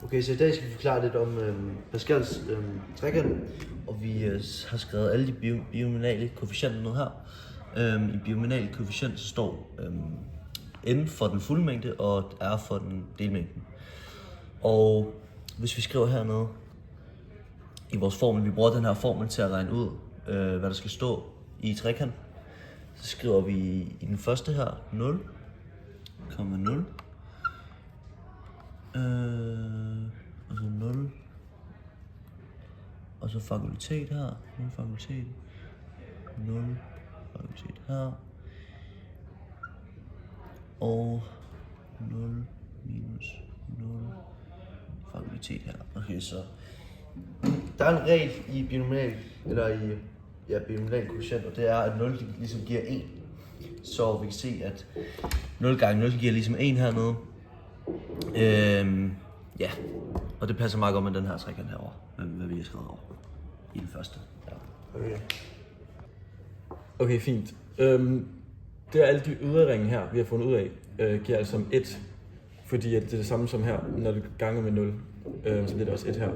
Okay, så i dag skal vi forklare lidt om Pascals trekant, og vi har skrevet alle de binomiale koefficienter ned her. I binomiale koefficient så står n for den fuldmængde og r for den delmængden. Og hvis vi skriver hernede i vores formel, vi bruger den her formel til at regne ud, hvad der skal stå i trekanten, så skriver vi i den første her 0,0. Og så 0. Og så fakultet her. 0 fakultet. 0 fakultet her. Og 0 minus 0 fakultet her. Okay, så der er en regel i binomial, binomial koefficient, og det er, at 0 ligesom giver 1. Så vi kan se, at 0 gange 0 giver ligesom 1 hernede. Ja, og det passer meget godt med den her trekant herovre, hvad vi har skrevet over i den første. Ja. Okay, fint. Det er alle de ydre her, vi har fundet ud af, giver altså 1, fordi at det er det samme som her, når det ganger med 0, så bliver det også 1 her.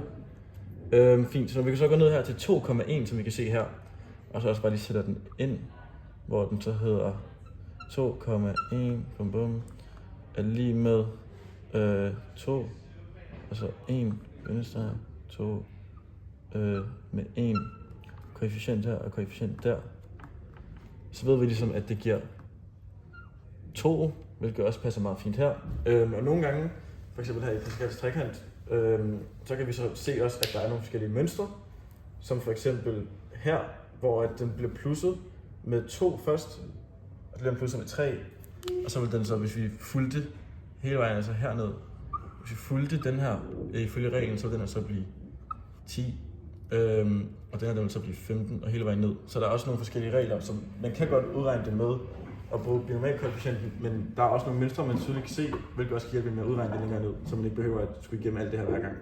Fint, så vi kan så gå ned her til 2,1, som vi kan se her, og så også bare lige sætter den ind, hvor den så hedder 2,1, er lige med 2, og så 1, bindestreg, 2, med 1 koefficient her og koefficient der. Så ved vi ligesom, at det giver 2, hvilket også passer meget fint her. Og nogle gange, for eksempel her i Pascals trekant, så kan vi så se også, at der er nogle forskellige mønstre, som for eksempel her, hvor at den bliver plusset med 2 først, og så bliver den plusset med 3, og så vil den så, hvis vi fulgte hele vejen, altså herned, hvis vi fulgte den her ifølge reglen, så vil den her så blive 10, og den her den vil så blive 15, og hele vejen ned. Så der er også nogle forskellige regler, som man kan godt udregne det med at bruge binomialkoefficienten, men der er også nogle mønstre, man tydeligt kan se, hvilket også kan hjælpe med at udregne det længere ned, så man ikke behøver at skulle igennem alt det her hver gang.